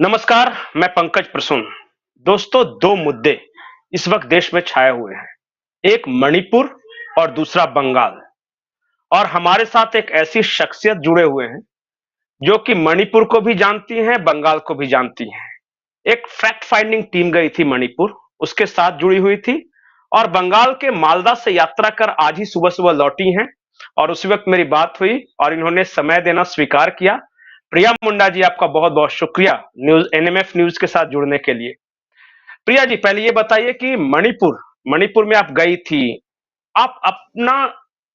नमस्कार, मैं पंकज प्रसून। दोस्तों, दो मुद्दे इस वक्त देश में छाए हुए हैं, एक मणिपुर और दूसरा बंगाल। और हमारे साथ एक ऐसी शख्सियत जुड़े हुए हैं जो कि मणिपुर को भी जानती हैं, बंगाल को भी जानती हैं। एक फैक्ट फाइंडिंग टीम गई थी मणिपुर, उसके साथ जुड़ी हुई थी, और बंगाल के मालदा से यात्रा कर आज ही सुबह सुबह लौटी हैं। और उसी वक्त मेरी बात हुई और इन्होंने समय देना स्वीकार किया। प्रिया मुंडा जी, आपका बहुत बहुत शुक्रिया न्यूज एनएमएफ न्यूज के साथ जुड़ने के लिए। प्रिया जी, पहले ये बताइए कि मणिपुर मणिपुर में आप गई थी, आप अपना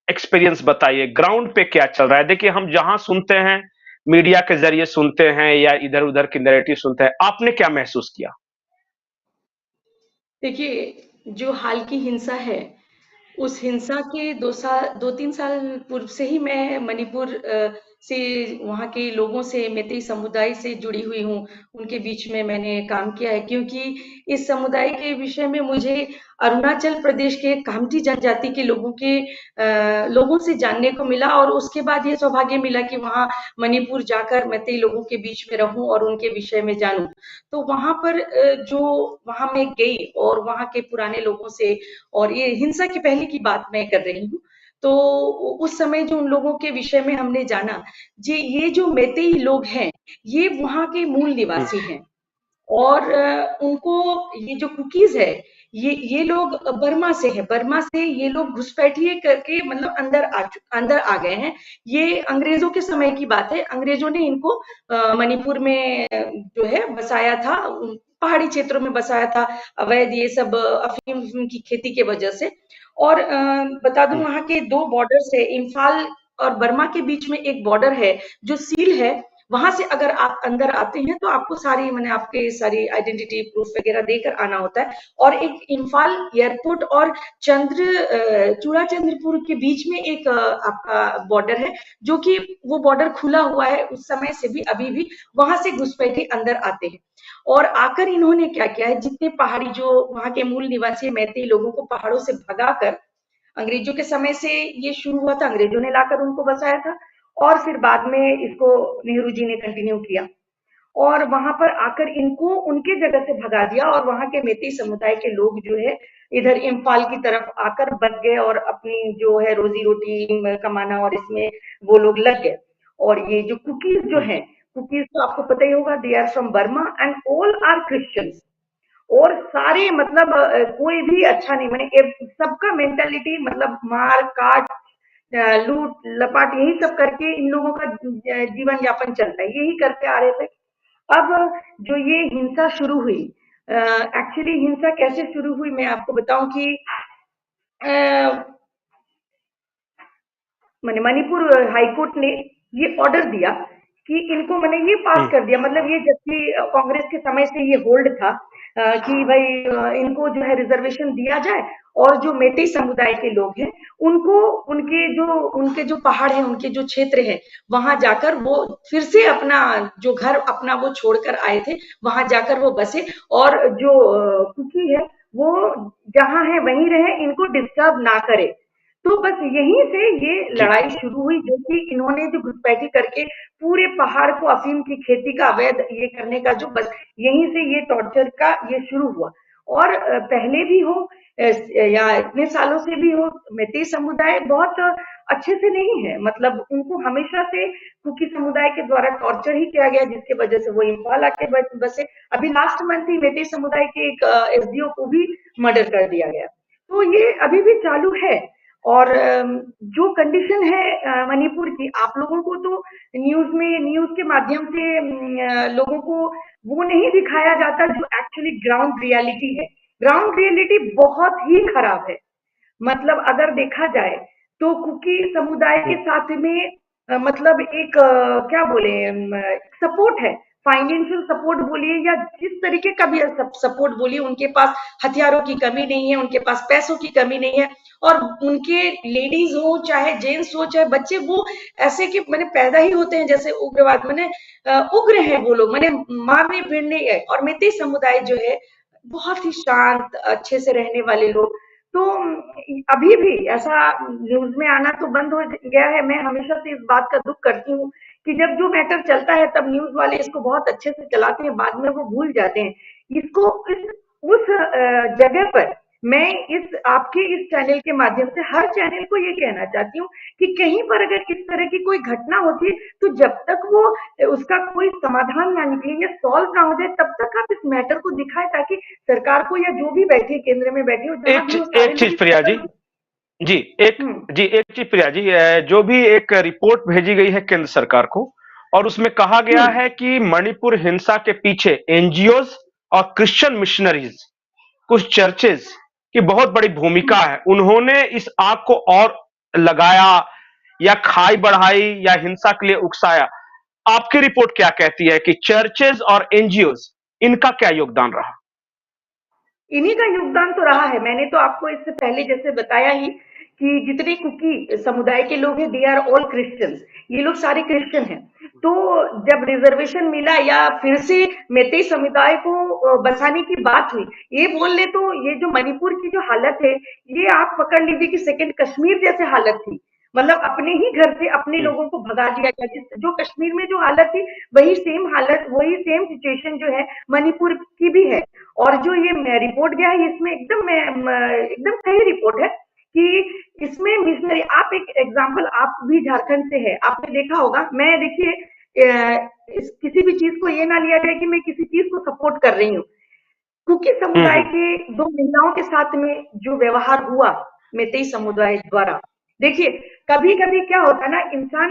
एक्सपीरियंस बताइए, ग्राउंड पे क्या चल रहा है। देखिए, हम जहां सुनते हैं, मीडिया के जरिए सुनते हैं या इधर उधर की नैरेटिव सुनते हैं, आपने क्या महसूस किया? देखिए, जो हाल की हिंसा है, उस हिंसा के 2 3 साल पूर्व से ही मैं मणिपुर से वहाँ के लोगों से, मैतेई समुदाय से जुड़ी हुई हूँ। उनके बीच में मैंने काम किया है क्योंकि इस समुदाय के विषय में मुझे अरुणाचल प्रदेश के कामती जनजाति के लोगों से जानने को मिला और उसके बाद ये सौभाग्य मिला कि वहाँ मणिपुर जाकर मैतेई लोगों के बीच में रहूँ और उनके विषय में जानूँ। तो वहाँ पर जो वहाँ मैं गई और वहाँ के पुराने लोगों से, और ये हिंसा की पहले की बात मैं कर रही हूँ। तो उस समय जो उन लोगों के विषय में हमने जाना, जी ये जो मैतेई लोग हैं, ये वहाँ के मूल हम्म। निवासी हैं। और उनको ये जो कुकीज़ है, ये लोग बर्मा से है। बर्मा से ये लोग घुसपैठिए करके मतलब अंदर आ गए हैं। ये अंग्रेज़ों के समय की बात है। अंग्रेज़ों ने इनको मणिपुर में जो है बसाया था, पहाड़ी क्षेत्रों में बसाया था, अवैध ये सब अफ़ीम की खेती के वजह से। और बता दूँ हम्म। वहाँ के 2 बॉर्डर्स है, इम्फाल और बर्मा के बीच में एक बॉर्डर है, जो सील है। वहां से अगर आप अंदर आते हैं तो आपको सारी मैंने आपके सारी आइडेंटिटी प्रूफ वगैरह देकर आना होता है। और एक इम्फाल एयरपोर्ट और चूड़ाचंद्रपुर के बीच में एक आपका बॉर्डर है, जो कि वो बॉर्डर खुला हुआ है उस समय से भी, अभी भी वहां से घुसपैठे अंदर आते हैं। और आकर इन्होंने क्या किया है, जितने पहाड़ी जो वहां के मूल निवासी मैतेई लोगों को पहाड़ों से भगाकर, अंग्रेजों के समय से ये शुरू हुआ था, अंग्रेजों ने लाकर उनको बसाया था और फिर बाद में इसको नेहरू जी ने कंटिन्यू किया। और वहां पर आकर इनको उनके जगह से भगा दिया और वहां के मैतेई समुदाय के लोग जो है इधर इम्फाल की तरफ आकर बस गए और अपनी जो है रोजी रोटी कमाना और इसमें वो लोग लग गए। और ये जो कुकीज जो हम्म। है, कुकीज तो आपको पता ही होगा, they are from Burma and all are Christians. और सारे मतलब कोई भी अच्छा नहीं, मैंने सबका मेंटालिटी मतलब मार काट लूट लपाट यही सब करके इन लोगों का जीवन यापन चलता है, यही करते आ रहे थे। अब जो ये हिंसा शुरू हुई, एक्चुअली हिंसा कैसे शुरू हुई मैं आपको बताऊं कि अ, मैंने मणिपुर हाईकोर्ट ने ये ऑर्डर दिया कि इनको मैंने ये पास हम्म। कर दिया, मतलब ये जबकि कांग्रेस के समय से ये होल्ड था कि भाई इनको जो है रिजर्वेशन दिया जाए और जो मेटे समुदाय के लोग हैं उनको उनके जो पहाड़ हैं, उनके जो क्षेत्र है, वहां जाकर वो फिर से अपना जो घर अपना वो छोड़कर आए थे, वहां जाकर वो बसे। और जो कुकी है वो जहां है वहीं रहे, इनको डिस्टर्ब ना करे। तो बस यहीं से ये जी। लड़ाई शुरू हुई, जो कि इन्होंने जो घुसपैठी करके पूरे पहाड़ को अफीम की खेती का अवैध ये करने का जो बस यहीं से ये टॉर्चर का ये शुरू हुआ। और पहले भी हो या इतने सालों से भी हो, मैतेई समुदाय बहुत अच्छे से नहीं है, मतलब उनको हमेशा से कुकी समुदाय के द्वारा टॉर्चर ही किया गया, जिसके वजह से वो इम्फाल आके बसे। अभी लास्ट मंथ ही मैतेई समुदाय के एक एसडीओ को भी मर्डर कर दिया गया। तो ये अभी भी चालू है। और जो कंडीशन है मणिपुर की, आप लोगों को तो न्यूज़ के माध्यम से लोगों को वो नहीं दिखाया जाता जो एक्चुअली ग्राउंड रियलिटी है। ग्राउंड रियलिटी बहुत ही खराब है। मतलब अगर देखा जाए तो कुकी समुदाय के हम्म। साथ में मतलब एक क्या बोले, सपोर्ट है, फाइनेंशियल सपोर्ट बोलिए या जिस तरीके का भी सपोर्ट बोलिए, उनके पास हथियारों की कमी नहीं है, उनके पास पैसों की कमी नहीं है। और उनके लेडीज हो चाहे जेंट्स हो चाहे बच्चे, वो ऐसे कि मैंने पैदा ही होते हैं जैसे उग्रवाद, मैंने उग्र हैं वो लोग, मैंने मारने पीटने है। और मैतेई समुदाय जो है बहुत ही शांत अच्छे से रहने वाले लोग। तो अभी भी ऐसा न्यूज में आना तो बंद हो गया है। मैं हमेशा से इस बात का दुख करती हूँ कि जब जो मैटर चलता है तब न्यूज वाले इसको बहुत अच्छे से चलाते हैं, बाद में वो भूल जाते हैं इसको। उस जगह पर मैं इस आपके इस चैनल के माध्यम से हर चैनल को ये कहना चाहती हूँ कि कहीं पर अगर इस तरह की कोई घटना होती है तो जब तक वो उसका कोई समाधान ना निकले या सॉल्व ना हो जाए तब तक आप इस मैटर को दिखाएं, ताकि सरकार को या जो भी बैठे केंद्र में बैठे हो जहां भी वो सारे एक लोग चीज प्रिया जी, जी एक हम्म एक चीज प्रिया जी, जो भी एक रिपोर्ट भेजी गई है केंद्र सरकार को, और उसमें कहा गया हम्म है कि मणिपुर हिंसा के पीछे एनजीओज और क्रिश्चियन मिशनरीज, कुछ चर्चेज की बहुत बड़ी भूमिका है। उन्होंने इस आग को और लगाया या खाई बढ़ाई या हिंसा के लिए उकसाया। आपकी रिपोर्ट क्या कहती है कि चर्चेज और एनजीओज, इनका क्या योगदान रहा? इन्हीं का योगदान तो रहा है। मैंने तो आपको इससे पहले जैसे बताया ही कि जितने कुकी समुदाय के लोग हैं दे आर ऑल क्रिश्चियंस, ये लोग सारे क्रिश्चियन हैं। तो जब रिजर्वेशन मिला या फिर से मैतेई समुदाय को बसाने की बात हुई, ये बोल ले तो ये जो मणिपुर की जो हालत है, ये आप पकड़ लीजिए कि सेकंड कश्मीर जैसे हालत थी। मतलब अपने ही घर से अपने हम्म, लोगों को भगा दिया गया, जो कश्मीर में जो हालत थी वही सेम हालत, वही सेम सिचुएशन जो है मणिपुर की भी है। और जो ये रिपोर्ट गया है इसमें एकदम सही रिपोर्ट है कि इसमें मिशनरी, आप एक एग्जांपल, आप भी झारखंड से है, आपने देखा होगा। मैं देखिए किसी भी चीज को ये ना लिया जाए कि मैं किसी चीज को सपोर्ट कर रही हूँ। कुकी समुदाय हम्म। के दो महिलाओं के साथ में जो व्यवहार हुआ मेतेई समुदाय द्वारा, देखिए कभी कभी क्या होता है ना, इंसान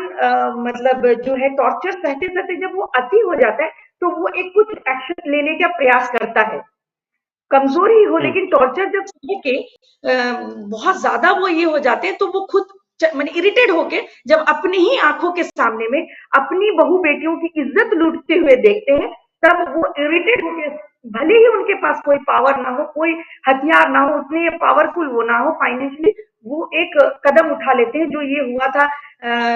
मतलब जो है टॉर्चर सहते सहते जब वो अति हो जाता है तो वो एक कुछ एक्शन लेने का प्रयास करता है, कमजोर ही हो, हम्म, लेकिन टॉर्चर जब सह के बहुत ज्यादा वो ये हो जाते हैं तो वो खुद माने इरिटेट होके जब अपनी ही आंखों के सामने में अपनी बहू बेटियों की इज्जत लूटते हुए देखते हैं, तब वो इरिटेट होके, भले ही उनके पास कोई पावर ना हो, कोई हथियार ना हो, उतने पावरफुल वो ना हो फाइनेंशियली, वो एक कदम उठा लेते हैं। जो ये हुआ था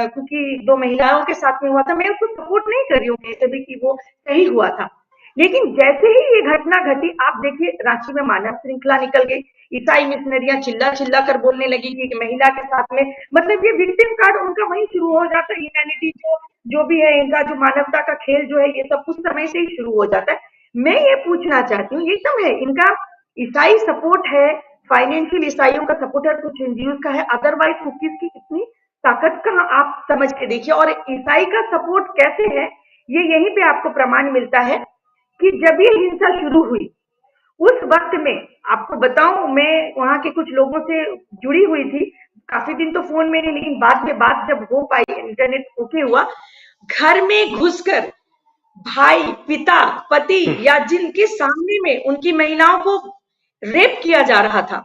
क्योंकि दो महिलाओं के साथ में हुआ था, मैं उसको सपोर्ट नहीं कर रही हूँ कैसे भी कि वो सही हुआ था, लेकिन जैसे ही ये घटना घटी, आप देखिए रांची में मानव श्रृंखला निकल गई, ईसाई मिशनरियां चिल्ला चिल्ला कर बोलने लगी कि महिला के साथ में, मतलब ये विक्टिम कार्ड उनका वहीं शुरू हो जाता है। ह्यूमैनिटी जो भी है इनका, जो मानवता का खेल जो है, ये सब कुछ समय से ही शुरू हो जाता है। मैं ये पूछना चाहती हूँ, एकदम है इनका ईसाई सपोर्ट है, फाइनेंशियल ईसाइयों का सपोर्ट है, कुछ एनजीओ का है, अदरवाइज कुकीज की इतनी ताकत कहाँ, आप समझ के देखिए। और ईसाई का सपोर्ट कैसे है, ये यहीं पे आपको प्रमाण मिलता है कि जब ये हिंसा शुरू हुई उस वक्त में, आपको बताऊं मैं वहां के कुछ लोगों से जुड़ी हुई थी, काफी दिन तो फोन में नहीं, लेकिन बाद में बात जब हो पाई, इंटरनेट ओके हुआ, घर में घुसकर भाई, पिता, पति हम्म, या जिनके सामने में उनकी महिलाओं को रेप किया जा रहा था,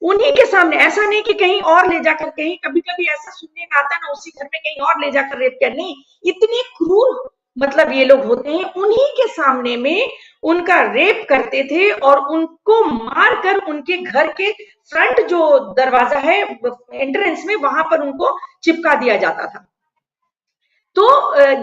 उन्हीं के सामने, ऐसा नहीं कि कहीं और ले जाकर, कहीं कभी कभी ऐसा सुनने में आता है ना उसी घर में कहीं और ले जाकर रेप किया, नहीं, इतने क्रूर मतलब ये लोग होते हैं, उन्हीं के सामने में उनका रेप करते थे और उनको मार कर उनके घर के फ्रंट जो दरवाजा है एंट्रेंस में, वहां पर उनको चिपका दिया जाता था। तो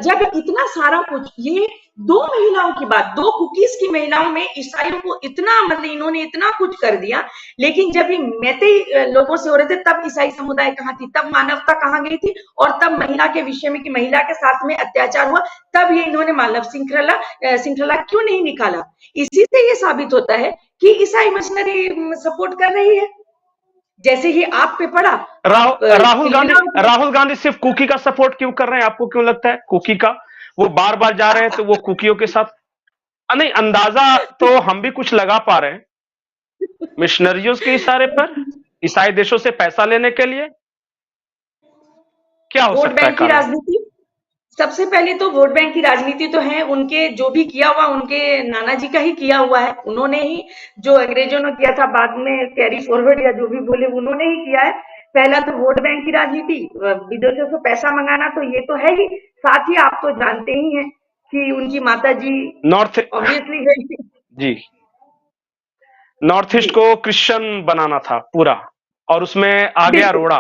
जब इतना सारा कुछ, ये दो महिलाओं की बात, दो कुकीज की महिलाओं में ईसाइयों को इतना, मतलब इन्होंने इतना कुछ कर दिया, लेकिन जब ये मैतेई लोगों से हो रहे थे तब ईसाई समुदाय कहाँ थी, तब मानवता कहाँ गई थी, और तब महिला के विषय में कि महिला के साथ में अत्याचार हुआ, तब ये इन्होंने मानव श्रृंखला श्रृंखला क्यों नहीं निकाला। इसी से ये साबित होता है कि ईसाई मिशनरी सपोर्ट कर रही है। जैसे ही आप पे पड़ा, आप राहुल गांधी, तिलमिला उठी। राहुल गांधी सिर्फ कुकी का सपोर्ट क्यों कर रहे हैं? आपको क्यों लगता है कुकी का? वो बार बार जा रहे हैं तो वो कुकियों के साथ, नहीं, अंदाजा तो हम भी कुछ लगा पा रहे हैं, मिशनरियों के इशारे पर, ईसाई देशों से पैसा लेने के लिए। क्या हो वोट सकता है बैंक की कारण? राजनीति, सबसे पहले तो वोट बैंक की राजनीति तो है, उनके जो भी किया हुआ उनके नाना जी का ही किया हुआ है, उन्होंने ही जो अंग्रेजों ने किया था बाद में कैरी फॉरवर्ड या जो भी बोले उन्होंने ही किया है। पहला तो वोट बैंक की राजनीति, विदेशों से पैसा मंगाना तो ये तो है ही, साथ ही आप तो जानते ही हैं कि उनकी माता जी नॉर्थ, ऑब्वियसली है। जी, नॉर्थ ईस्ट जी को क्रिश्चियन बनाना था पूरा, और उसमें आ गया बिल्कुल, रोड़ा,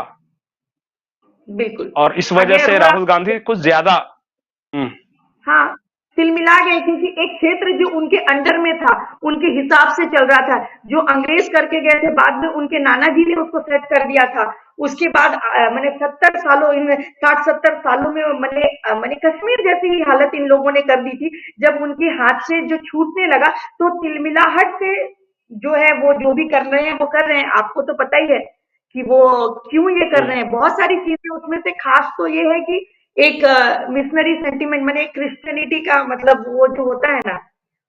बिल्कुल और इस आ वजह गया से रोड़ा। राहुल गांधी कुछ ज्यादा। हम्म, हाँ, तिलमिला गए क्योंकि एक क्षेत्र जो उनके अंडर में था, उनके हिसाब से चल रहा था, जो अंग्रेज करके गए थे बाद में उनके नाना जी ने उसको सेट कर दिया था, उसके बाद मैंने 70 सालों इन 60-70 सालों में मैंने कश्मीर जैसी ही हालत इन लोगों ने कर दी थी। जब उनके हाथ से जो छूटने लगा तो तिलमिलाहट से जो है वो जो भी कर रहे हैं वो कर रहे हैं। आपको तो पता ही है कि वो क्यों ये कर रहे हैं। बहुत सारी चीजें उसमें से खास तो ये है कि एक मिशनरी सेंटिमेंट मैंने क्रिश्चियनिटी का मतलब वो जो होता है ना,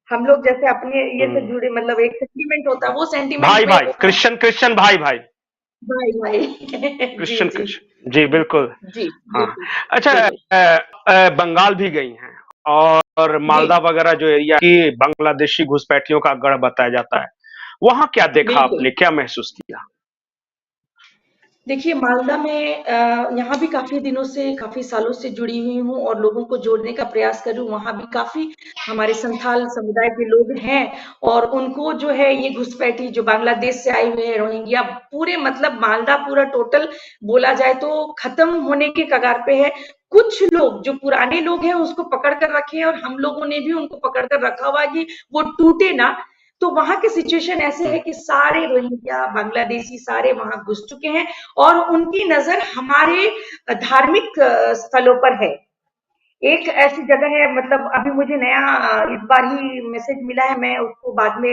हम लोग जैसे अपने ये से हम्म, जुड़े मतलब एक सेंटिमेंट होता है, वो सेंटिमेंट भाई में भाई वो क्रिश्चियन क्रिश्चियन भाई भाई भाई भाई जी क्रिश्चियन जी क्रिश्चियन जी बिल्कुल। जी हाँ। बिल्कुल अच्छा, बिल्कुल बंगाल भी गई हैं और जी मालदा वगैरह जो एरिया की बांग्लादेशी घुसपैठियों का गढ़ बताया जाता है, वहां क्या देखा बिल्कुल। आपने, क्या महसूस किया? देखिए मालदा में यहाँ भी काफ़ी दिनों से, काफ़ी सालों से जुड़ी हुई हूँ और लोगों को जोड़ने का प्रयास कर रही हूँ। वहाँ भी काफ़ी हमारे संथाल समुदाय के लोग हैं और उनको जो है ये घुसपैठी जो बांग्लादेश से आए हुए हैं रोहिंग्या, पूरे मतलब मालदा पूरा टोटल बोला जाए तो खत्म होने के कगार पे है। कुछ लोग जो पुराने लोग हैं उसको पकड़ कर रखे हैं और हम लोगों ने भी उनको पकड़ कर रखा हुआ है कि वो टूटे ना। तो वहाँ की सिचुएशन ऐसे है हम्म, कि सारे रोहिंग्या, बांग्लादेशी सारे वहाँ घुस चुके हैं और उनकी नज़र हमारे धार्मिक स्थलों पर है। एक ऐसी जगह है मतलब अभी मुझे नया इस बार ही मैसेज मिला है, मैं उसको बाद में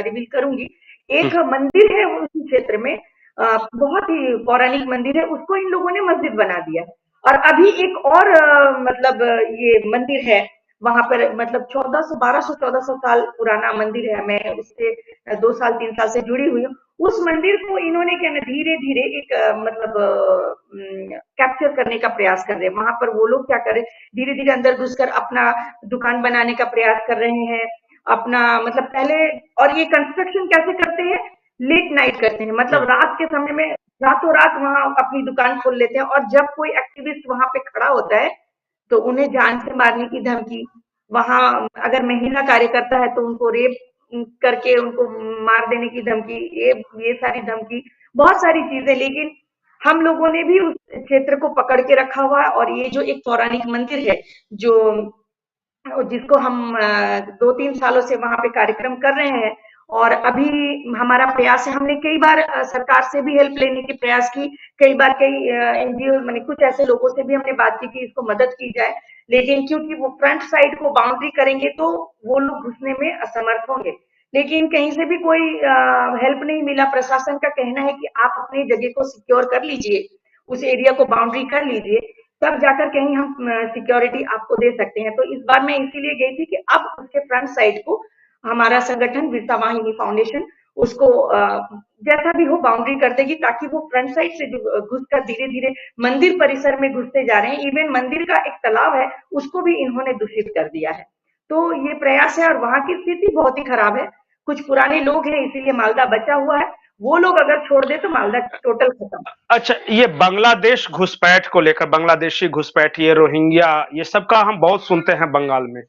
रिवील करूँगी। हम्म, एक मंदिर है उसी क्षेत्र में बहुत ही पौराणिक मंदिर है, उसको इन लोगों ने मस्जिद बना दिया। और अभी एक और मतलब ये मंदिर है, वहाँ पर मतलब 1400 1200 1400 साल पुराना मंदिर है। मैं उससे 2 साल 3 साल से जुड़ी हुई हूँ। उस मंदिर को इन्होंने क्या ना धीरे-धीरे एक मतलब कैप्चर करने का प्रयास कर रहे हैं। वहाँ पर वो लोग क्या कर रहे हैं, धीरे-धीरे अंदर घुसकर अपना दुकान बनाने का प्रयास कर रहे हैं। अपना मतलब पहले और ये कंस्ट्रक्शन कैसे करते हैं? लेट नाइट करते हैं। मतलब हम्म, रात के समय में रातों-रात वहाँ अपनी दुकान खोल लेते हैं और जब कोई एक्टिविस्ट वहाँ पे खड़ा होता है, तो उन्हें जान से मारने की धमकी, वहाँ अगर महिला कार्यकर्ता है तो उनको रेप करके उनको मार देने की धमकी, ये सारी धमकी, बहुत सारी चीजें। लेकिन हम लोगों ने भी उस क्षेत्र को पकड़ के रखा हुआ है और ये जो एक पौराणिक मंदिर है, जो जिसको हम 2-3 सालों से वहाँ पे कार्यक्रम कर रहे हैं और अभी हमारा प्रयास है, हमने कई बार सरकार से भी हेल्प लेने की प्रयास की, कई बार कई एनजीओ माने कुछ ऐसे लोगों से भी हमने बात की कि इसको मदद की जाए, लेकिन क्योंकि वो फ्रंट साइड को बाउंड्री करेंगे तो वो लोग घुसने में असमर्थ होंगे। लेकिन कहीं से भी कोई हेल्प नहीं मिला। प्रशासन का कहना है कि आप अपनी जगह को सिक्योर कर लीजिए, उस एरिया को बाउंड्री कर लीजिए, तब जाकर कहीं हम सिक्योरिटी आपको दे सकते हैं। तो इस बार मैं इसीलिए गई थी कि अब उसके फ्रंट साइड को हमारा संगठन विरसा वाहिनी फाउंडेशन उसको जैसा भी हो बाउंड्री कर देगी, ताकि वो फ्रंट साइड से जो घुसकर धीरे-धीरे मंदिर परिसर में घुसते जा रहे हैं। इवन मंदिर का एक तालाब है, उसको भी इन्होंने दूषित कर दिया है। तो ये प्रयास है और वहाँ की स्थिति बहुत ही खराब है। कुछ पुराने लोग हैं इसीलिए मालदा बचा हुआ है। वो लोग अगर छोड़ दे तो मालदा टोटल खत्म। अच्छा, ये बांग्लादेश घुसपैठ को लेकर, बांग्लादेशी घुसपैठ, ये रोहिंग्या, ये सब का हम बहुत सुनते हैं बंगाल में।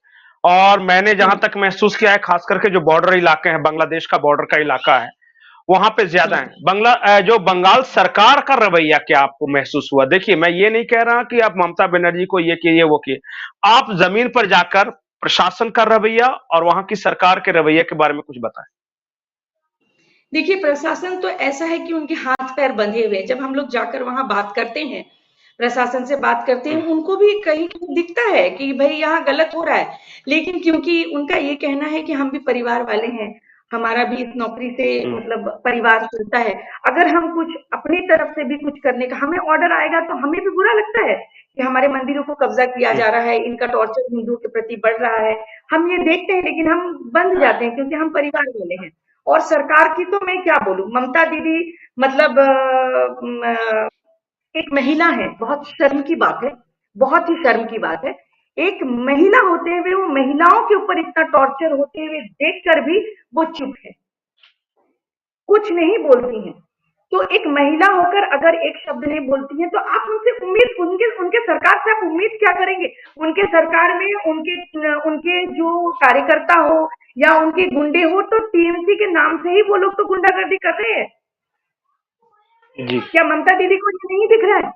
और मैंने जहां हुँ, तक महसूस किया है, खास करके जो बॉर्डर इलाके हैं, बांग्लादेश का बॉर्डर का इलाका है, वहां पे ज्यादा हुँ। है। जो बंगाल सरकार का रवैया क्या आपको महसूस हुआ? देखिए, मैं ये नहीं कह रहा कि आप ममता बनर्जी को ये किए वो किए, आप जमीन पर जाकर प्रशासन का रवैया और वहां की सरकार के रवैये के बारे में कुछ बताएं। देखिए, प्रशासन तो ऐसा है कि उनके हाथ-पैर बंधे हुए हैं। जब हम लोग जाकर वहाँ बात करते हैं, प्रशासन से बात करते हैं, हम्म, उनको भी कहीं दिखता है कि भई यहाँ गलत हो रहा है। लेकिन क्योंकि उनका ये कहना है कि हम भी परिवार वाले हैं, हमारा भी इस नौकरी से हम्म, मतलब परिवार चलता है। अगर हम कुछ अपनी तरफ से भी कुछ करने का हमें ऑर्डर आएगा तो हमें भी बुरा लगता है कि हमारे मंदिरों को कब्ज़ा किया हम्म, जा रहा है, इनका टॉर्चर हिंदुओं के प्रति बढ़ रहा है। हम ये देखते हैं लेकिन हम बंध जाते हैं क्योंकि हम परिवार वाले हैं। और सरकार की तो मैं क्या बोलूँ, ममता दीदी मतलब एक महिला है, बहुत शर्म की बात है, बहुत ही शर्म की बात है। एक महिला होते हुए वो महिलाओं के ऊपर इतना टॉर्चर होते हुए देखकर भी वो चुप है, कुछ नहीं बोलती हैं। तो एक महिला होकर अगर एक शब्द नहीं बोलती हैं, तो आप उनसे उम्मीद उनके उनके सरकार से आप उम्मीद क्या करेंगे? उनके सरकार में उनके जो कार्यकर्ता हो या उनके गुंडे हो, तो टीएमसी के नाम से ही वो लोग तो गुंडागर्दी कर रहे हैं। जी, क्या ममता दीदी को ये नहीं दिख रहा है?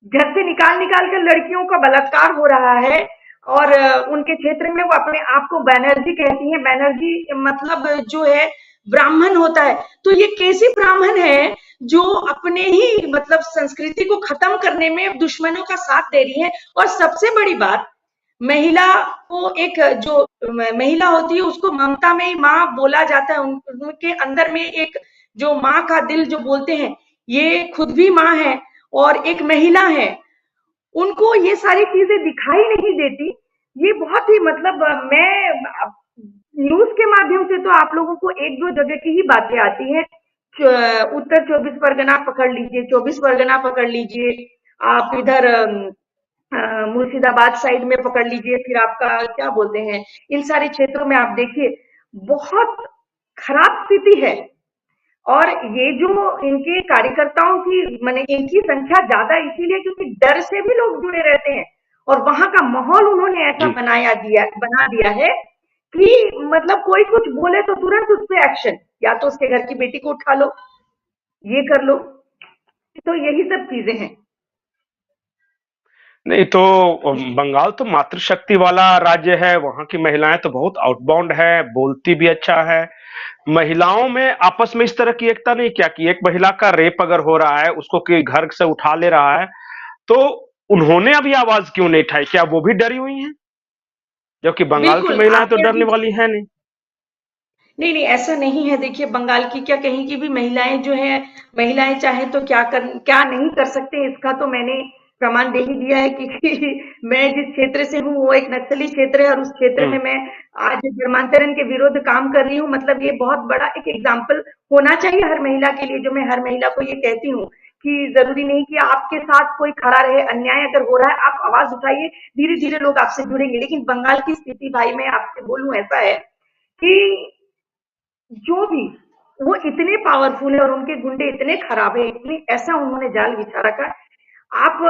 घर से निकाल-निकाल कर लड़कियों का बलात्कार हो रहा है और उनके क्षेत्र में वो अपने आप को बैनर्जी कहती हैं। बैनर्जी मतलब जो है ब्राह्मण होता है। तो ये कैसी ब्राह्मण है जो अपने ही मतलब संस्कृति को खत्म करने में दुश्मनों का साथ दे रही हैं। और सबसे बड़ी बात, महिला को एक जो महिला होती है उसको ममता में ही माँ बोला जाता है। उनके अंदर में एक जो माँ का दिल जो बोलते हैं, ये खुद भी माँ है और एक महिला है। उनको ये सारी चीजें दिखाई नहीं देती। ये बहुत ही मतलब मैं न्यूज के माध्यम से तो आप लोगों को एक दो जगह की ही बातें आती हैं। उत्तर 24 परगना पकड़ लीजिए, 24 परगना पकड़ लीजिए, आप इधर मुर्शिदाबाद साइड में पकड़ लीजिए, फिर आपका क्या बोलते हैं, इन सारे क्षेत्रों में आप देखिए बहुत खराब स्थिति है। और ये जो इनके कार्यकर्ताओं की माने इनकी संख्या ज्यादा इसीलिए क्योंकि डर से भी लोग जुड़े रहते हैं। और वहां का माहौल उन्होंने ऐसा जी बना दिया है कि मतलब कोई कुछ बोले तो तुरंत उस पर एक्शन, या तो उसके घर की बेटी को उठा लो, ये कर लो। तो यही सब चीजें हैं। नहीं तो बंगाल तो मातृशक्ति वाला राज्य है, वहां की महिलाएं तो बहुत आउटबाउंड है, बोलती भी अच्छा है। महिलाओं में आपस में इस तरह की एकता नहीं क्या कि एक महिला का रेप अगर हो रहा है उसको कोई घर से उठा ले रहा है तो उन्होंने अभी आवाज क्यों नहीं उठाई? क्या वो भी डरी हुई हैं? जबकि बंगाल की बिल्कुल महिलाएं तो आपने डरने अभी वाली है नहीं। नहीं, नहीं ऐसा नहीं है। देखिए बंगाल की क्या कहीं की भी महिलाएँ जो हैं, महिलाएँ चाहें तो क्या नहीं कर सकते इसका तो मैंने प्रमाण दे ही दिया है क्योंकि मैं जिस क्षेत्र से हूँ वो एक नक्सली क्षेत्र है और उस क्षेत्र में हम्म। मैं आज धर्मांतरण के विरुद्ध काम कर रही हूँ। मतलब ये बहुत बड़ा एक एग्जाम्पल होना चाहिए हर महिला के लिए, जो मैं हर महिला को ये कहती हूँ कि ज़रूरी नहीं कि आपके साथ कोई खड़ा रहे, अन्याय अगर हो रहा है आप आवाज़ उठाइए, धीरे-धीरे लोग आपसे जुड़ेंगे। लेकिन बंगाल की स्थिति भाई मैं आपसे बोलूँ ऐसा है कि जो भी वो इतने पावरफुल है और उनके गुंडे इतने खराब है, इतने ऐसा उन्होंने जाल बिछा रखा है। आप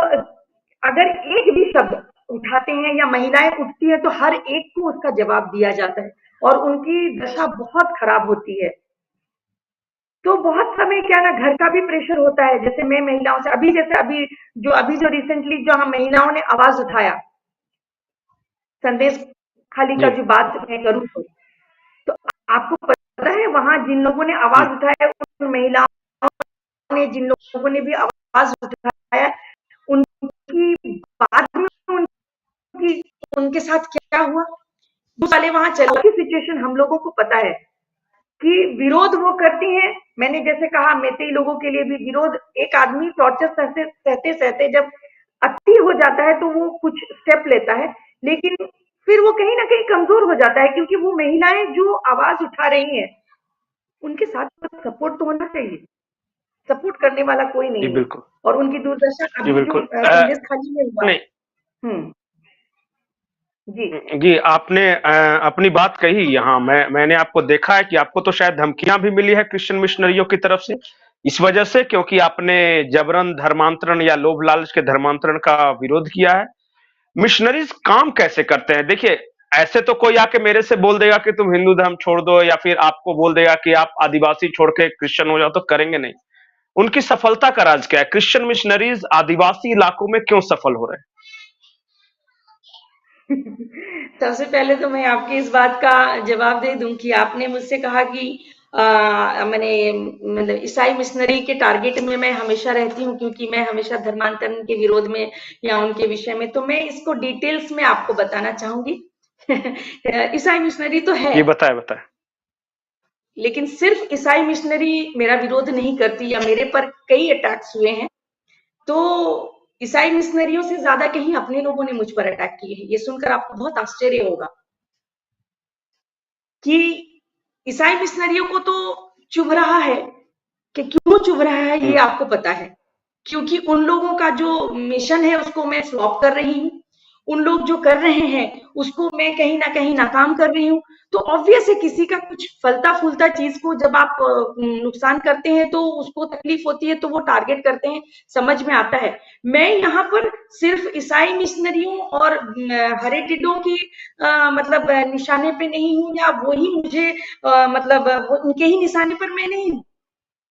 अगर एक भी शब्द उठाते हैं या महिलाएं उठती है तो हर एक को उसका जवाब दिया जाता है और उनकी दशा बहुत खराब होती है। तो बहुत समय क्या ना घर का भी प्रेशर होता है। जैसे मैं महिलाओं से अभी जो रिसेंटली जो हम महिलाओं ने आवाज उठाया, संदेश खाली का जी जो बात मैं करूं तो आपको पता है वहां जिन लोगों ने जी आवाज उठाया उन महिलाओं ने, जिन लोगों ने भी आवाज उठाया, उनकी बाद में उनकी उनके साथ क्या हुआ वो वाले वहां चला की सिचुएशन हम लोगों को पता है कि विरोध वो करती हैं। मैंने जैसे कहा मैतेई लोगों के लिए भी विरोध, एक आदमी टॉर्चर सहते सहते सहते जब अति हो जाता है तो वो कुछ स्टेप लेता है, लेकिन फिर वो कहीं ना कहीं कमजोर हो जाता है क्योंकि वो महिलाएं जो आवाज उठा रही हैं उनके साथ सपोर्ट तो होना चाहिए। सपोर्ट करने वाला कोई जी नहीं है। बिल्कुल। और उनकी दुर्दशा जी अभी जो बिल्कुल। संदेश खाली में हुआ। नहीं। हम्म। जी। जी आपने अपनी बात कही। यहाँ मैंने आपको देखा है कि आपको तो शायद धमकियां भी मिली है क्रिश्चियन मिशनरियों की तरफ से इस वजह से क्योंकि आपने जबरन धर्मांतरण या लोभ लालच के धर्मांतरण का विरोध किया है। मिशनरीज काम कैसे करते हैं? देखिए, ऐसे तो कोई आके मेरे से बोल देगा कि तुम हिंदू धर्म छोड़ दो या फिर आपको बोल देगा कि आप आदिवासी छोड़ के क्रिश्चियन हो जाओ, तो करेंगे नहीं। उनकी सफलता का राज क्या है? क्रिश्चियन मिशनरीज आदिवासी इलाकों में क्यों सफल हो रहे हैं? सबसे पहले तो मैं आपकी इस बात का जवाब दे दूं कि आपने मुझसे कहा कि मैंने मतलब ईसाई मिशनरी के टारगेट में मैं हमेशा रहती हूँ क्योंकि मैं हमेशा धर्मांतरण के विरोध में या उनके विषय में, तो मैं इसको डिटेल्स में आपको बताना चाहूंगी। ईसाई मिशनरी तो है, जी बताए बताए। लेकिन सिर्फ ईसाई मिशनरी मेरा विरोध नहीं करती या मेरे पर कई अटैक्स हुए हैं। तो ईसाई मिशनरियों से ज्यादा कहीं अपने लोगों ने मुझ पर अटैक किए हैं। ये सुनकर आपको बहुत आश्चर्य होगा कि ईसाई मिशनरियों को तो चुभ रहा है। कि क्यों चुभ रहा है ये हम्म। आपको पता है, क्योंकि उन लोगों का जो मिशन है उसको मैं फ्लॉप कर रही हूँ। उन लोग जो कर रहे हैं उसको मैं कहीं ना कहीं नाकाम कर रही हूँ। तो ऑब्वियस है किसी का कुछ फलता फूलता चीज को जब आप नुकसान करते हैं तो उसको तकलीफ होती है, तो वो टारगेट करते हैं, समझ में आता है। मैं यहाँ पर सिर्फ ईसाई मिशनरियों और हेरेडिटों की मतलब निशाने पे नहीं हूँ या वो ही मुझे मतलब उनके ही निशाने पर मैं नहीं हूँ।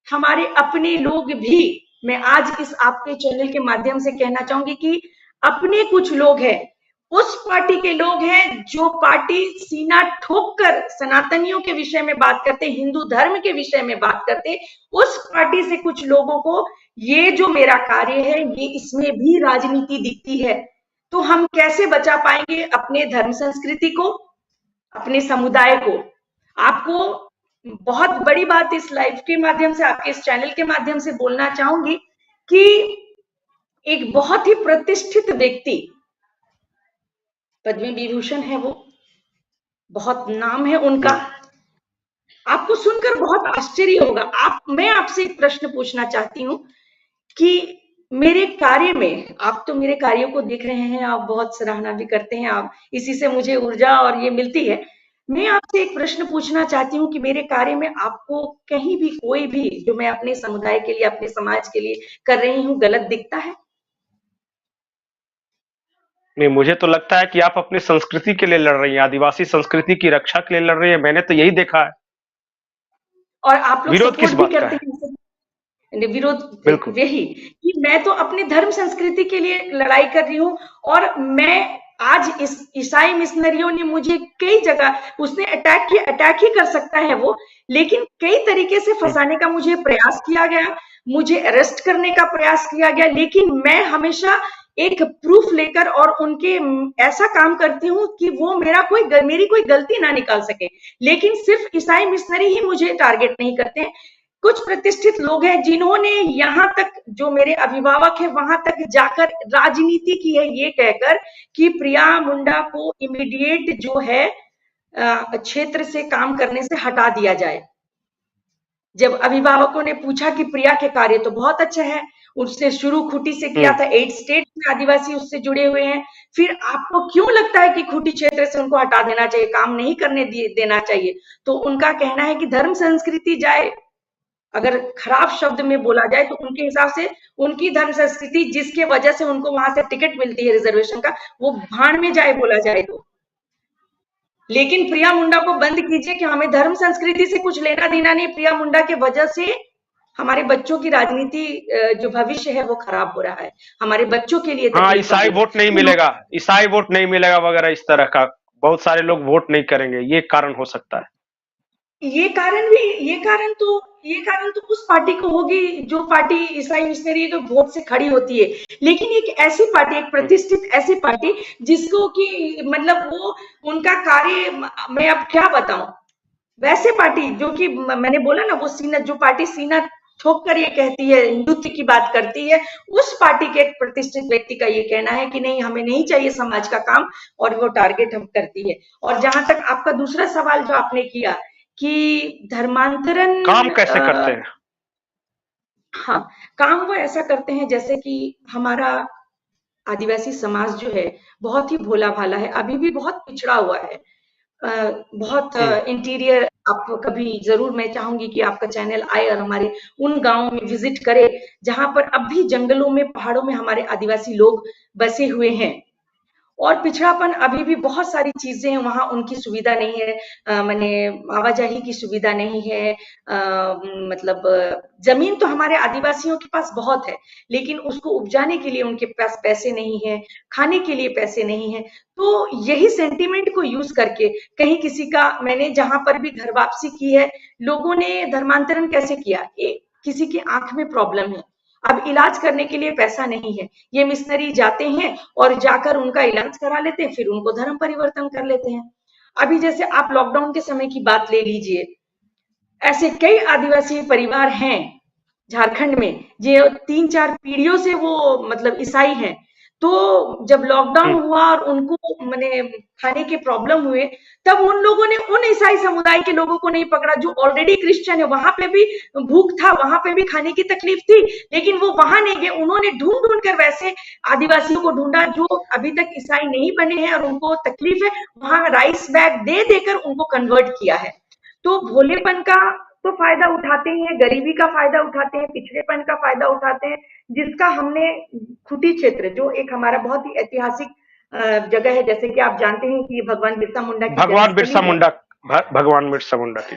हमारे अपने लोग भी, मैं आज इस आपके चैनल के माध्यम से कहना चाहूंगी कि अपने कुछ लोग हैं उस पार्टी के लोग हैं जो पार्टी सीना ठोक कर सनातनियों के विषय में बात करते, हिंदू धर्म के विषय में बात करते। उस पार्टी से कुछ लोगों को ये जो मेरा कार्य है, ये इसमें भी राजनीति दिखती है। तो हम कैसे बचा पाएंगे अपने धर्म संस्कृति को, अपने समुदाय को? आपको बहुत बड़ी बात इस लाइव के माध्यम से, आपके इस चैनल के माध्यम से बोलना चाहूंगी कि एक बहुत ही प्रतिष्ठित व्यक्ति, पद्म विभूषण है वो, बहुत नाम है उनका। आपको सुनकर बहुत आश्चर्य होगा। मैं आपसे एक प्रश्न पूछना चाहती हूँ कि मेरे कार्य में, आप तो मेरे कार्यों को देख रहे हैं, आप बहुत सराहना भी करते हैं, आप इसी से मुझे ऊर्जा और ये मिलती है। मैं आपसे एक प्रश्न पूछना चाहती हूँ कि मेरे कार्य में आपको कहीं भी कोई भी जो मैं अपने समुदाय के लिए, अपने समाज के लिए कर रही हूँ, गलत दिखता है? नहीं, मुझे तो लगता है कि आप अपनी संस्कृति के लिए लड़ रही हैं, आदिवासी संस्कृति की रक्षा के लिए लड़ रही हैं। मैंने तो यही देखा है। और आप लोग विरोध किस सपोर्ट भी बात का करते है? हैं। विरोध बिल्कुल। यही कि मैं तो अपने धर्म संस्कृति के लिए लड़ाई कर रही हूँ। और मैं आज इस ईसाई मिशनरियों ने मुझे कई जगह, उसने अटैक किया, अटैक ही कर सकता है वो, लेकिन कई तरीके से फंसाने का मुझे प्रयास किया गया, मुझे अरेस्ट करने का प्रयास किया गया, लेकिन मैं हमेशा एक प्रूफ लेकर और उनके ऐसा काम करती हूँ कि वो मेरी कोई गलती ना निकाल सके। लेकिन सिर्फ ईसाई मिशनरी ही मुझे टारगेट नहीं करते हैं। कुछ प्रतिष्ठित लोग हैं जिन्होंने यहाँ तक, जो मेरे अभिभावक हैं, वहां तक जाकर राजनीति की है, ये कहकर कि प्रिया मुंडा को इमीडिएट जो है क्षेत्र से काम करने से हटा दिया जाए। जब अभिभावकों ने पूछा कि प्रिया के कार्य तो बहुत अच्छा है, उससे शुरू खूंटी से किया था, 8 स्टेट में आदिवासी उससे जुड़े हुए हैं, फिर आपको क्यों लगता है कि खूंटी क्षेत्र से उनको हटा देना चाहिए, काम नहीं करने देना चाहिए? तो उनका कहना है कि धर्म संस्कृति जाए, अगर खराब शब्द में बोला जाए तो उनके हिसाब से उनकी धर्म संस्कृति, जिसके वजह से उनको वहां से टिकट मिलती है रिजर्वेशन का, वो भाड़ में जाए बोला जाए तो। लेकिन प्रिया मुंडा को बंद कीजिए कि हमें धर्म संस्कृति से कुछ लेना देना नहीं। प्रिया मुंडा के वजह से हमारे बच्चों की राजनीति जो भविष्य है वो खराब हो रहा है, हमारे बच्चों के लिए हाँ, तकलीफ ईसाई वोट नहीं मिलेगा, ईसाई वोट नहीं मिलेगा वगैरह इस तरह का, बहुत सारे लोग वोट नहीं करेंगे, ये कारण हो सकता है। ये कारण तो उस पार्टी को होगी जो पार्टी ईसाई मिशनरी के वोट से खड़ी होती है। लेकिन एक ऐसी पार्टी, एक प्रतिष्ठित ऐसी पार्टी जिसको कि मतलब वो, उनका कार्य मैं अब क्या बताऊं, वैसे पार्टी जो कि मैंने बोला ना, वो सीना, जो पार्टी सीना ठोक कर ये कहती है, हिंदुत्व की बात करती है, उस पार्टी के एक प्रतिष्ठित व्यक्ति का ये कहना है कि नहीं, हमें नहीं चाहिए समाज का काम, और वो टारगेट हम करती है। और जहां तक आपका दूसरा सवाल जो आपने किया कि धर्मांतरण, काम कैसे करते हैं? हाँ, काम वो ऐसा करते हैं जैसे कि हमारा आदिवासी समाज जो है बहुत ही भोला भाला है, अभी भी बहुत पिछड़ा हुआ है। बहुत इंटीरियर, आप कभी जरूर, मैं चाहूंगी कि आपका चैनल आए और हमारे उन गांवों में विजिट करे जहां पर अब भी जंगलों में, पहाड़ों में हमारे आदिवासी लोग बसे हुए हैं। और पिछड़ापन अभी भी, बहुत सारी चीजें हैं वहां, उनकी सुविधा नहीं है, माने आवाजाही की सुविधा नहीं है, मतलब जमीन तो हमारे आदिवासियों के पास बहुत है, लेकिन उसको उपजाने के लिए उनके पास पैसे नहीं है, खाने के लिए पैसे नहीं है। तो यही सेंटीमेंट को यूज करके कहीं किसी का, मैंने जहां पर भी घर वापसी की है, लोगों ने धर्मांतरण कैसे किया, किसी की आंख में प्रॉब्लम है, अब इलाज करने के लिए पैसा नहीं है, ये मिशनरी जाते हैं और जाकर उनका इलाज करा लेते हैं, फिर उनको धर्म परिवर्तन कर लेते हैं। अभी जैसे आप लॉकडाउन के समय की बात ले लीजिए, ऐसे कई आदिवासी परिवार हैं झारखंड में जो 3-4 पीढ़ियों से वो मतलब ईसाई हैं। तो जब लॉकडाउन हुआ और उनको माने खाने के प्रॉब्लम हुए, तब उन लोगों ने उन ईसाई समुदाय के लोगों को नहीं पकड़ा जो ऑलरेडी क्रिश्चियन है, वहां पे भी भूख था, वहां पे भी खाने की तकलीफ थी, लेकिन वो वहां नहीं गए, उन्होंने ढूंढ ढूंढ कर वैसे आदिवासियों को ढूंढा जो अभी तक ईसाई नहीं बने हैं और उनको तकलीफ है, वहां राइस बैग दे देकर उनको कन्वर्ट किया है। तो भोलेपन का तो फायदा उठाते ही हैं, गरीबी का फायदा उठाते हैं, पिछड़ेपन का फायदा उठाते हैं, जिसका हमने खूंटी क्षेत्र, जो एक हमारा बहुत ही ऐतिहासिक जगह है, जैसे कि आप जानते हैं कि भगवान बिरसा मुंडा की भगवान बिरसा जन्मस्थली है। मुंडा, भगवान बिरसा मुंडा की।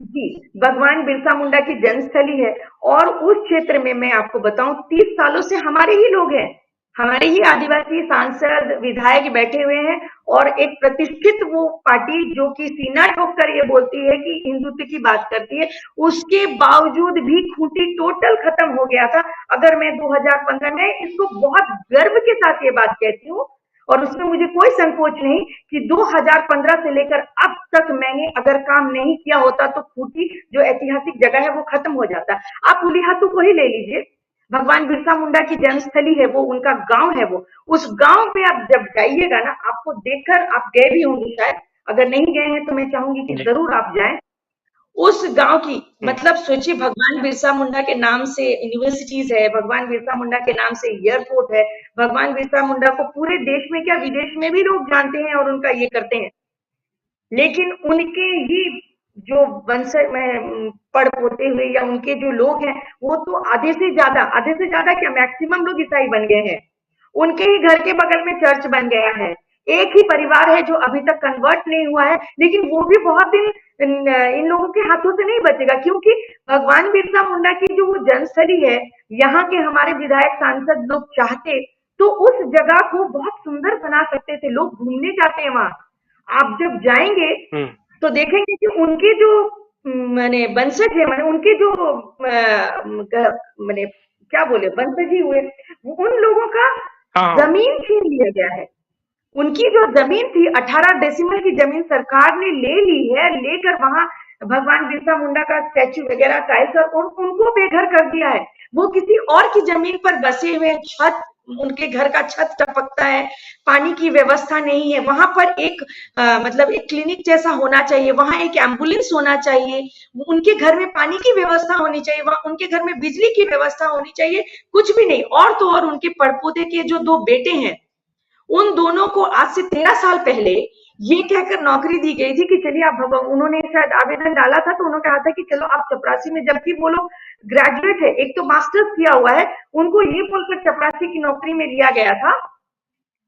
जी, भगवान बिरसा मुंडा की जन्मस्थली है। और उस क्षेत्र में मैं आपको बताऊं, 30 सालों से हमारे ही लोग हैं, हमारे ही आदिवासी सांसद विधायक बैठे हुए हैं और एक प्रतिष्ठित वो पार्टी जो कि सीना ठोक कर ये बोलती है कि हिंदुत्व की बात करती है, उसके बावजूद भी खूंटी टोटल खत्म हो गया था। अगर मैं 2015 में इसको बहुत गर्व के साथ ये बात कहती हूँ और उसमें मुझे कोई संकोच नहीं कि 2015 से लेकर अब तक मैंने अगर काम नहीं किया होता तो खूंटी जो ऐतिहासिक जगह है वो खत्म हो जाता। आप उलिहातू को ही ले लीजिए, भगवान बिरसा मुंडा की जन्मस्थली है वो, उनका गांव है वो। उस गांव में आप जब जाइएगा ना, आपको देखकर, आप गए भी होंगे शायद, अगर नहीं गए हैं तो मैं चाहूंगी कि जी। जरूर आप जाएं उस गांव की। हम्म। मतलब सोचिए, भगवान बिरसा मुंडा के नाम से यूनिवर्सिटीज है, भगवान बिरसा मुंडा के नाम से एयरपोर्ट है। भगवान बिरसा मुंडा को पूरे देश में क्या विदेश में भी लोग जानते हैं और उनका ये करते हैं। लेकिन उनके ही जो वंश में पड़ पोते हुए या उनके जो लोग हैं, वो तो आधे से ज्यादा क्या, मैक्सिमम लोग ईसाई बन गए हैं। उनके ही घर के बगल में चर्च बन गया है। एक ही परिवार है जो अभी तक कन्वर्ट नहीं हुआ है, लेकिन वो भी बहुत दिन इन लोगों के हाथों से नहीं बचेगा, क्योंकि भगवान बिरसा मुंडा की जो वो जन्मस्थली है, यहाँ के हमारे विधायक सांसद लोग चाहते तो उस जगह को बहुत सुंदर बना सकते थे। लोग घूमने जाते हैं वहां। आप जब जाएंगे हम्म। तो देखेंगे कि उनके जो माने वंशज है, माने उनके जो माने क्या बोले, वंशज ही हुए, उन लोगों का हाँ, हाँ। जमीन छीन लिया गया है। उनकी जो जमीन थी, 18 डेसिमल की जमीन सरकार ने ले ली है, लेकर वहां भगवान बिरसा मुंडा का स्टैचू वगैरह टाइल्स और उनको बेघर कर दिया है। वो किसी और की जमीन पर बसे हुए हैं, छत, उनके घर का छत टपकता है, पानी की व्यवस्था नहीं है वहां पर। एक मतलब एक क्लिनिक जैसा होना चाहिए, वहां एक एम्बुलेंस होना चाहिए, उनके घर में पानी की व्यवस्था होनी चाहिए, वहां उनके घर में बिजली की व्यवस्था होनी चाहिए। कुछ भी नहीं। और तो और उनके पड़पोते के जो दो बेटे हैं, उन दोनों को आज से 13 साल पहले ये कहकर नौकरी दी गई थी कि चलिए आप, उन्होंने शायद आवेदन डाला था तो उन्होंने कहा था कि चलो आप चपरासी में, जबकि वो लोग ग्रेजुएट है, एक तो मास्टर्स किया हुआ है, उनको ये बोलकर चपरासी की नौकरी में लिया गया था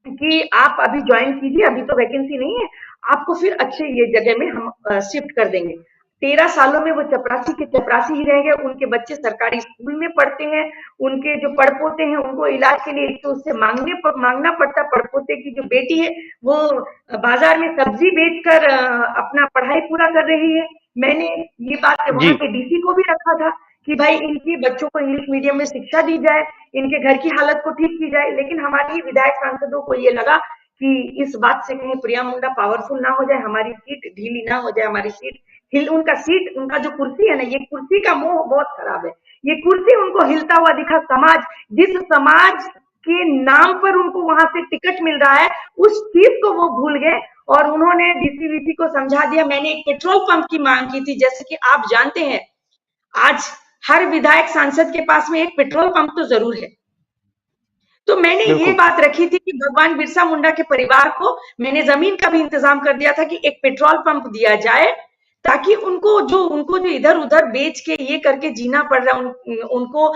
कि आप अभी ज्वाइन कीजिए, अभी तो वैकेंसी नहीं है, आपको फिर अच्छे ये जगह में हम शिफ्ट कर देंगे। 13 सालों में वो चपरासी के चपरासी ही रह गए। उनके बच्चे सरकारी स्कूल में पढ़ते हैं। उनके जो पड़पोते हैं उनको इलाज के लिए एक तो उससे मांगना पड़ता। पड़पोते की जो बेटी है वो बाजार में सब्जी बेचकर अपना पढ़ाई पूरा कर रही है। मैंने ये बात जी। वहां के डीसी को भी रखा था कि भाई इनके बच्चों को इंग्लिश मीडियम में शिक्षा दी जाए, इनके घर की हालत को ठीक की जाए। लेकिन हमारी विधायक सांसदों को ये लगा कि इस बात से कहीं प्रिया मुंडा पावरफुल ना हो जाए, हमारी सीट ढीली ना हो जाए, हमारी सीट हिल, उनका सीट, उनका जो कुर्सी है ना, ये कुर्सी का मोह बहुत खराब है। ये कुर्सी उनको हिलता हुआ दिखा। समाज, जिस समाज के नाम पर उनको वहां से टिकट मिल रहा है, उस चीज को वो भूल गए और उन्होंने डीसीवीसी को समझा दिया। मैंने एक पेट्रोल पंप की मांग की थी, जैसे कि आप जानते हैं आज हर विधायक सांसद के पास में एक पेट्रोल पंप तो जरूर है। तो मैंने ये बिल्कुल। बात रखी थी कि भगवान बिरसा मुंडा के परिवार को मैंने जमीन का भी इंतजाम कर दिया था कि एक पेट्रोल पंप दिया जाए, ताकि उनको जो इधर उधर बेच के ये करके जीना पड़ रहा है, उनको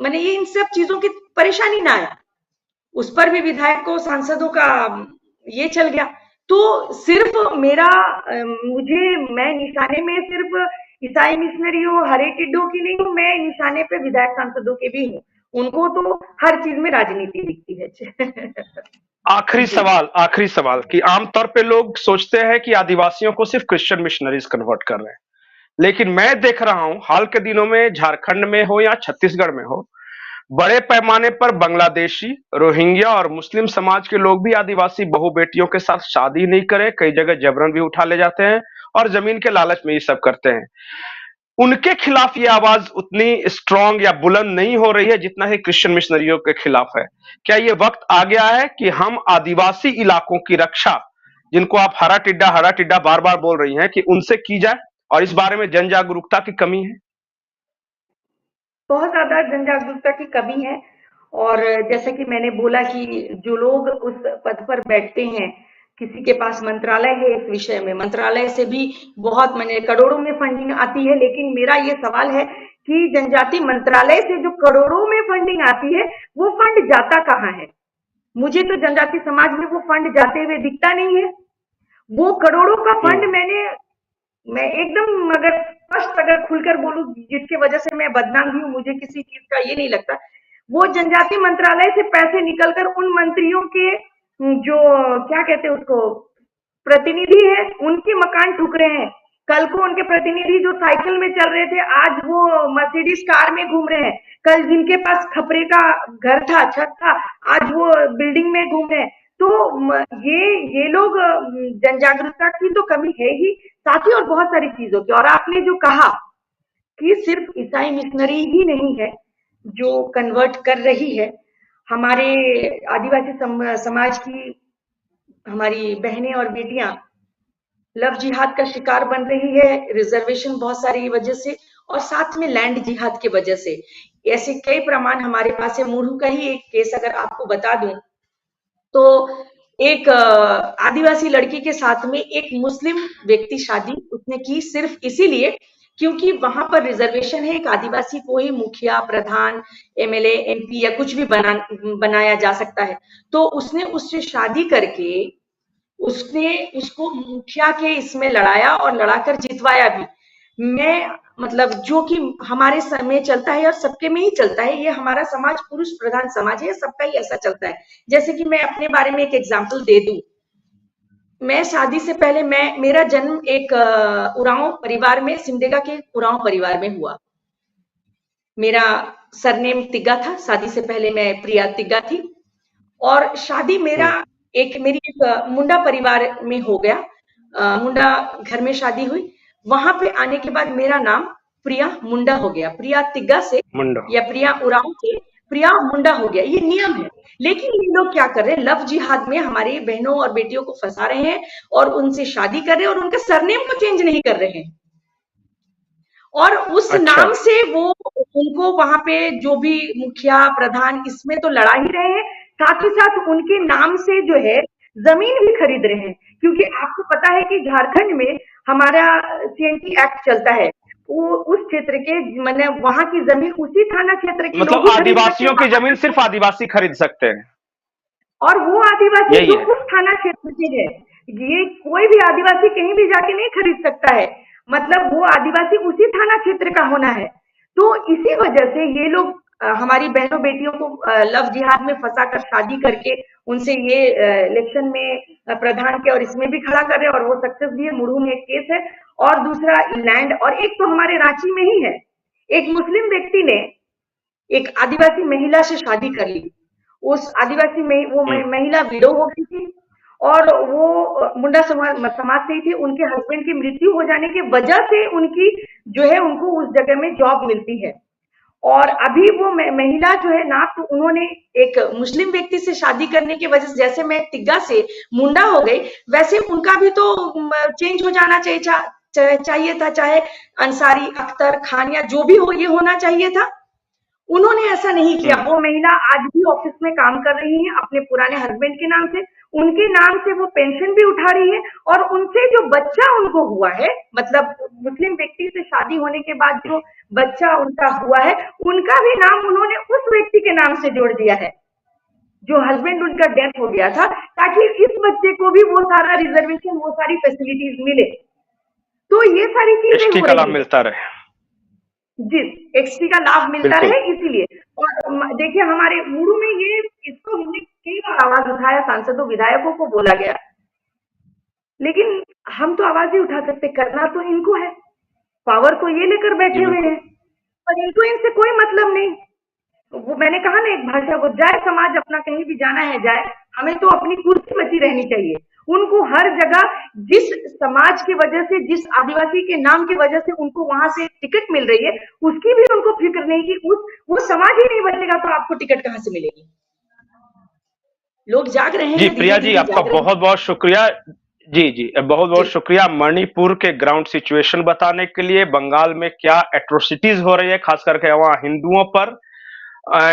मैंने ये इन सब चीजों की परेशानी ना आए। उस पर भी विधायकों सांसदों का ये चल गया। तो सिर्फ मेरा मैं निशाने में सिर्फ ईसाई मिशनरियों, हरे टिड्डों की नहीं हूँ, मैं निशाने पे विधायक सांसदों के भी हूँ। उनको तो हर चीज में राजनीति दिखती है। जी। आखिरी सवाल कि आमतौर पे लोग सोचते हैं कि आदिवासियों को सिर्फ क्रिश्चियन मिशनरीज कन्वर्ट कर रहे हैं, लेकिन मैं देख रहा हूं हाल के दिनों में झारखंड में हो या छत्तीसगढ़ में हो, बड़े पैमाने पर बांग्लादेशी, रोहिंग्या और मुस्लिम समाज के लोग भी आदिवासी बहू बेटियों के साथ शादी नहीं करे, कई जगह जबरन भी उठा ले जाते हैं और जमीन के लालच में ये सब करते हैं। उनके खिलाफ ये आवाज उतनी स्ट्रांग या बुलंद नहीं हो रही है जितना ही क्रिश्चियन मिशनरियों के खिलाफ है। क्या ये वक्त आ गया है कि हम आदिवासी इलाकों की रक्षा, जिनको आप हरा टिड्डा बार बार बोल रही हैं, कि उनसे की जाए, और इस बारे में जन जागरूकता की कमी है? बहुत ज्यादा जन जागरूकता की कमी है। और जैसा कि मैंने बोला कि जो लोग उस पद पर बैठते हैं, किसी के पास मंत्रालय है, इस विषय में मंत्रालय से भी बहुत, मैंने करोड़ों में फंडिंग आती है। लेकिन मेरा ये सवाल है कि जनजाति मंत्रालय से जो करोड़ों में फंडिंग आती है, वो फंड जाता कहाँ है? मुझे तो जनजाति समाज में वो फंड जाते हुए दिखता नहीं है। वो करोड़ों का फंड हम्म। मैं एकदम अगर स्पष्ट, अगर खुलकर बोलूं, जिसकी वजह से मैं बदनाम भी हूं, मुझे किसी चीज का ये नहीं लगता। वो जनजाति मंत्रालय से पैसे निकलकर उन मंत्रियों के जो क्या कहते हैं उसको प्रतिनिधि है, उनके मकान ठुक रहे हैं। कल को उनके प्रतिनिधि जो साइकिल में चल रहे थे, आज वो मर्सिडीज कार में घूम रहे हैं। कल जिनके पास खपरे का घर था, छत था, आज वो बिल्डिंग में घूम रहे हैं। तो ये लोग जन जागरूकता की तो कमी है ही, साथ ही और बहुत सारी चीजों की। और आपने जो कहा कि सिर्फ ईसाई मिशनरी ही नहीं है जो कन्वर्ट कर रही है, हमारे आदिवासी समाज की हमारी बहनें और बेटियां लव जिहाद का शिकार बन रही है, रिजर्वेशन बहुत सारी वजह से, और साथ में लैंड जिहाद की वजह से। ऐसे कई प्रमाण हमारे पास है। मुरहू का ही एक केस अगर आपको बता दूं, तो एक आदिवासी लड़की के साथ में एक मुस्लिम व्यक्ति शादी उसने की सिर्फ इसीलिए क्योंकि वहां पर रिजर्वेशन है, एक आदिवासी को ही मुखिया, प्रधान, एमएलए, एमपी या कुछ भी बनाया जा सकता है। तो उसने उससे शादी करके उसने उसको मुखिया के इसमें लड़ाया और लड़ाकर जितवाया भी। मैं मतलब जो कि हमारे समय चलता है और सबके में ही चलता है, ये हमारा समाज पुरुष प्रधान समाज है, सबका ही ऐसा चलता है। जैसे कि मैं अपने बारे में एक एग्जांपल दे दूं, मैं शादी से पहले मेरा जन्म एक उरांव परिवार में, सिमडेगा के उरांव परिवार में हुआ। मेरा सरनेम तिग्गा था, शादी से पहले मैं प्रिया तिग्गा थी। और शादी मेरी एक मुंडा परिवार में हो गया। मुंडा घर में शादी हुई, वहां पे आने के बाद मेरा नाम प्रिया मुंडा हो गया। प्रिया तिग्गा से मुंडा। या प्रिया उरांव से प्रिया मुंडा हो गया, ये नियम है। लेकिन ये लोग क्या कर रहे हैं, लव जिहाद में हमारी बहनों और बेटियों को फंसा रहे हैं और उनसे शादी कर रहे हैं और उनका सरनेम को चेंज नहीं कर रहे हैं। और उस नाम से वो उनको वहां पे जो भी मुखिया, प्रधान, इसमें तो लड़ा ही रहे हैं, साथ ही साथ उनके नाम से जो है जमीन भी खरीद रहे हैं। क्योंकि आपको पता है कि झारखंड में हमारा सीएनटी एक्ट चलता है, वो उस क्षेत्र के मैंने वहां की जमीन उसी थाना क्षेत्र के मतलब लोग ही खरीद सकते आदिवासियों की हैं। जमीन सिर्फ आदिवासी खरीद सकते हैं। और वो आदिवासी यही जो है। उस थाना क्षेत्र के है, ये कोई भी आदिवासी कहीं भी जाके नहीं खरीद सकता है। मतलब वो आदिवासी उसी थाना क्षेत्र का होना है। तो इसी वजह से ये लोग हमारी बहनों बेटियों को लव जिहाद में फंसा कर शादी करके उनसे ये इलेक्शन में प्रधान के और इसमें भी खड़ा कर रहे हैं, और वो सक्सेस भी है। मुरहू में एक केस है। और दूसरा लैंड, और एक तो हमारे रांची में ही है, एक मुस्लिम व्यक्ति ने एक आदिवासी महिला से शादी कर ली। उस आदिवासी में वो महिला विडो हो गई थी और वो मुंडा समाज से ही थी। उनके हस्बैंड की मृत्यु हो जाने की वजह से उनकी जो है उनको उस जगह में जॉब मिलती है। और अभी वो महिला जो है ना, तो उन्होंने एक मुस्लिम व्यक्ति से शादी करने की वजह से, जैसे मैं तिग्गा से मुंडा हो गई, वैसे उनका भी तो चेंज हो जाना चाहिए था। चाहे अंसारी, अख्तर, खान या जो भी हो, ये होना चाहिए था। उन्होंने ऐसा नहीं किया। वो महिला आज भी ऑफिस में काम कर रही है अपने पुराने हस्बैंड के नाम से, उनके नाम से वो पेंशन भी उठा रही है। और उनसे जो बच्चा उनको हुआ है, मतलब मुस्लिम व्यक्ति से शादी होने के बाद जो बच्चा उनका हुआ है, उनका भी नाम उन्होंने उस व्यक्ति के नाम से जोड़ दिया है जो हस्बैंड उनका डेथ हो गया था, ताकि इस बच्चे को भी वो सारा रिजर्वेशन, वो सारी फैसिलिटीज मिले। तो ये सारी चीजें हो रही मिलता रहे जी, एक्सटी का लाभ मिलता रहे, इसीलिए। और देखिए हमारे मुरहू में ये इसको हमने कई बार आवाज उठाया, सांसदों विधायकों को बोला गया, लेकिन हम तो आवाज ही उठा सकते, करना तो इनको है, पावर तो ये लेकर बैठे हुए हैं, पर इनको इनसे कोई मतलब नहीं। वो मैंने कहा ना एक भाषा को, जाए समाज अपना, कहीं भी जाना है जाए, हमें तो अपनी कुर्सी बची रहनी चाहिए। उनको हर जगह जिस समाज की वजह से, जिस आदिवासी के नाम की वजह से उनको वहां से टिकट मिल रही है, उसकी भी उनको फिक्र नहीं कि वो समाज ही नहीं बचेगा तो आपको टिकट कहां से मिलेगी। लोग जाग रहे हैं। जी प्रिया जी, आपका बहुत बहुत शुक्रिया। जी बहुत बहुत शुक्रिया मणिपुर के ग्राउंड सिचुएशन बताने के लिए। बंगाल में क्या एट्रोसिटीज हो रही है, खास करके वहां हिंदुओं पर,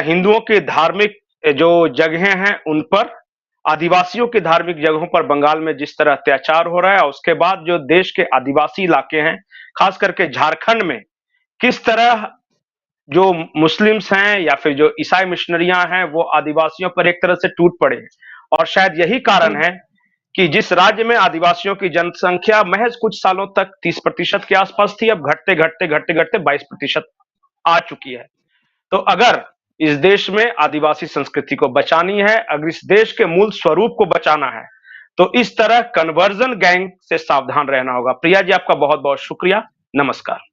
हिंदुओं की धार्मिक जो जगहें हैं उन पर, आदिवासियों की धार्मिक जगहों पर बंगाल में जिस तरह अत्याचार हो रहा है, उसके बाद जो देश के आदिवासी इलाके हैं, खास करके झारखंड में किस तरह जो मुस्लिम्स हैं या फिर जो ईसाई मिशनरियां हैं वो आदिवासियों पर एक तरह से टूट पड़े हैं। और शायद यही कारण है कि जिस राज्य में आदिवासियों की जनसंख्या महज कुछ सालों तक 30% के आसपास थी, अब घटते घटते 22% आ चुकी है। तो अगर इस देश में आदिवासी संस्कृति को बचानी है, अगर इस देश के मूल स्वरूप को बचाना है तो इस तरह कन्वर्जन गैंग से सावधान रहना होगा। प्रिया जी, आपका बहुत बहुत शुक्रिया। नमस्कार।